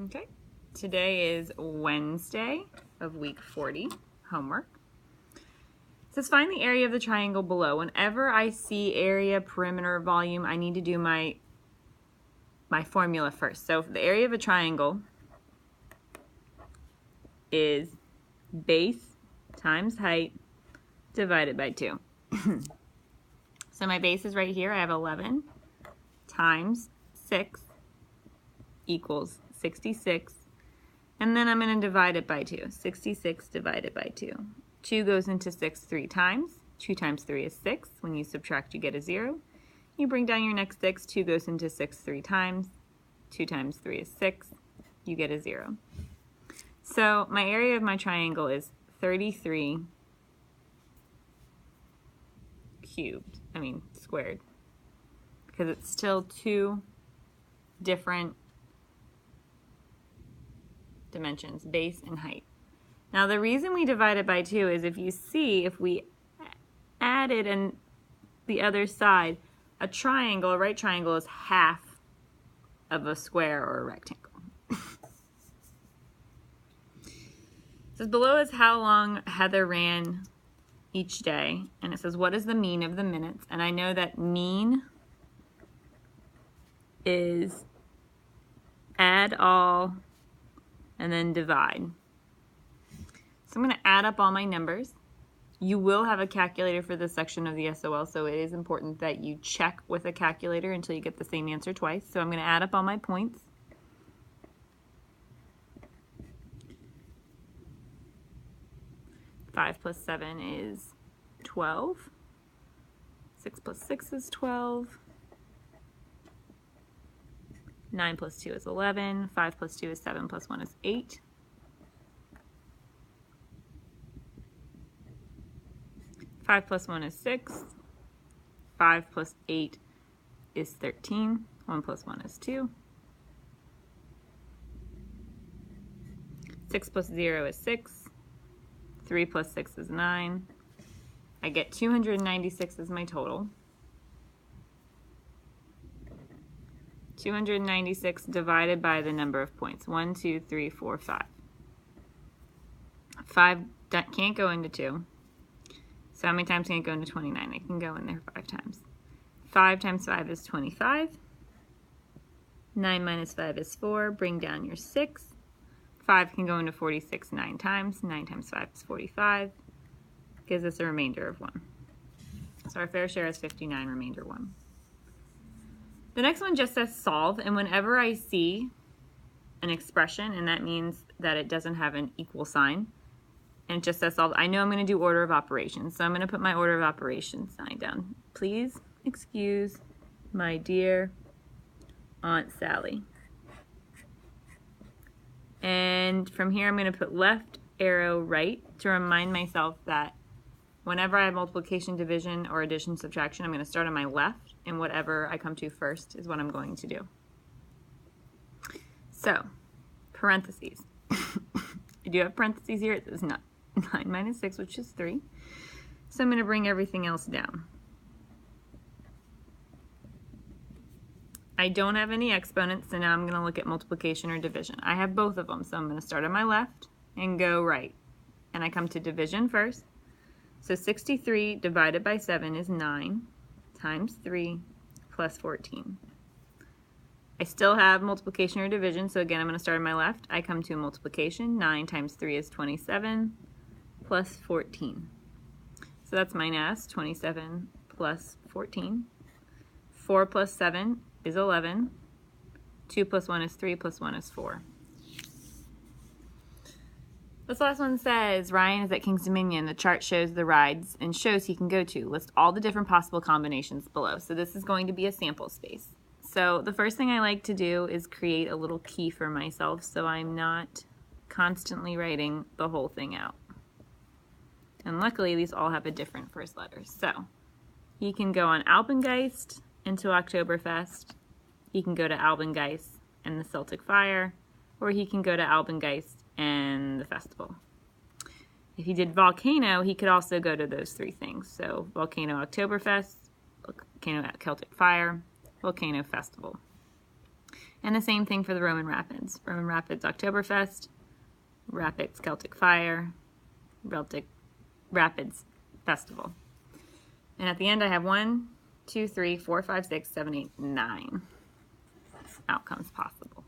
Okay, today is Wednesday of week 40, homework. It says find the area of the triangle below. Whenever I see area, perimeter, volume, I need to do my formula first. So the area of a triangle is base times height divided by 2. So my base is right here. I have 11 times 6 equals 66. And then I'm going to divide it by 2. 66 divided by 2. 2 goes into 6 3 times. 2 times 3 is 6. When you subtract, you get a 0. You bring down your next 6. 2 goes into 6 3 times. 2 times 3 is 6. You get a 0. So my area of my triangle is 33 squared. Because it's still 2 different dimensions, base and height. Now the reason we divide it by 2 is if you see, if we added and the other side, a triangle, a right triangle is half of a square or a rectangle. It says below is how long Heather ran each day, and it says what is the mean of the minutes, and I know that mean is add all and then divide. So I'm going to add up all my numbers. You will have a calculator for this section of the SOL, so it is important that you check with a calculator until you get the same answer twice. So I'm going to add up all my points. Five plus 7 is 12. 6 plus 6 is 12. 9 plus 2 is 11. 5 plus 2 is 7 plus 1 is 8. 5 plus 1 is 6. 5 plus 8 is 13. 1 plus 1 is 2. 6 plus 0 is 6. 3 plus 6 is 9. I get 296 as my total. 296 divided by the number of points. 1, 2, 3, 4, 5. 5 can't go into 2. So how many times can it go into 29? It can go in there 5 times. 5 times 5 is 25. 9 minus 5 is 4. Bring down your 6. 5 can go into 46 9 times. 9 times 5 is 45. Gives us a remainder of 1. So our fair share is 59, remainder 1. The next one just says solve, and whenever I see an expression, and that means that it doesn't have an equal sign, and it just says solve, I know I'm going to do order of operations. So I'm going to put my order of operations sign down. Please excuse my dear Aunt Sally. And from here I'm going to put left arrow right to remind myself that whenever I have multiplication, division, or addition, subtraction, I'm going to start on my left, and whatever I come to first is what I'm going to do. So, parentheses. I do have parentheses here. It says 9 minus 6, which is 3. So I'm going to bring everything else down. I don't have any exponents, so now I'm going to look at multiplication or division. I have both of them, so I'm going to start on my left and go right. And I come to division first. So 63 divided by 7 is 9 times 3 plus 14. I still have multiplication or division, so again I'm going to start on my left. I come to multiplication. 9 times 3 is 27 plus 14. So that's my S, 27 plus 14. 4 plus 7 is 11. 2 plus 1 is 3 plus 1 is 4. This last one says, Ryan is at King's Dominion. The chart shows the rides and shows he can go to. List all the different possible combinations below. So this is going to be a sample space. So the first thing I like to do is create a little key for myself so I'm not constantly writing the whole thing out. And luckily these all have a different first letter. So he can go on Alpengeist into Oktoberfest. He can go to Alpengeist and the Celtic Fire, or he can go to Alpengeist and the festival. If he did volcano, he could also go to those 3 things. So volcano Oktoberfest, volcano Celtic Fire, volcano festival. And the same thing for the Roman Rapids. Roman Rapids Oktoberfest, Rapids Celtic Fire, Rapids Festival. And at the end I have 1, 2, 3, 4, 5, 6, 7, 8, 9 outcomes possible.